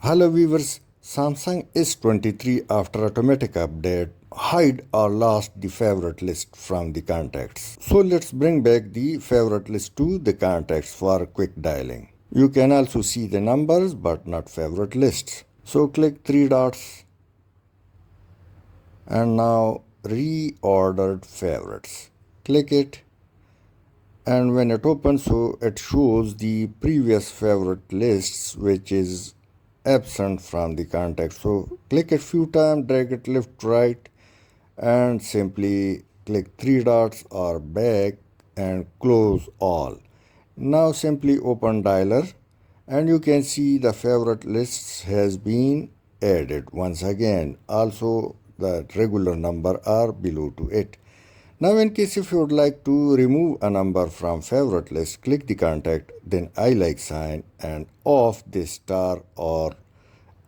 Hello viewers, Samsung S23 after automatic update hide or lost the favorite list from the contacts. So let's bring back the favorite list to the contacts for quick dialing. You can also see the numbers but not favorite lists. So click three dots and now reordered favorites. Click it, and when it opens, so it shows the previous favorite lists which is absent from the contact. So click it few times, drag it left right, and simply click three dots or back and close all. Now simply open dialer and you can see the favorite lists has been added once again. Also the regular number are below to it. Now in case if you would like to remove a number from favorite list, click the contact, then I like sign and off this star or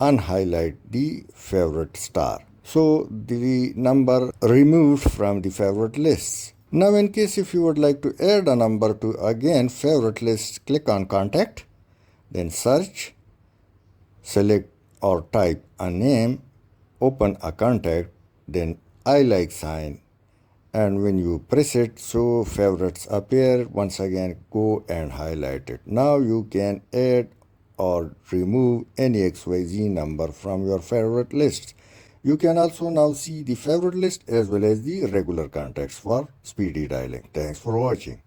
unhighlight the favorite star. So the number removed from the favorite lists. Now in case if you would like to add a number to again favorite list, click on contact, then search, select or type a name, open a contact, then I like sign, and when you press it, so favorites appear. Once again, go and highlight it. Now you can add or remove any XYZ number from your favorite list. You can also now see the favorite list as well as the regular contacts for speedy dialing. Thanks for watching.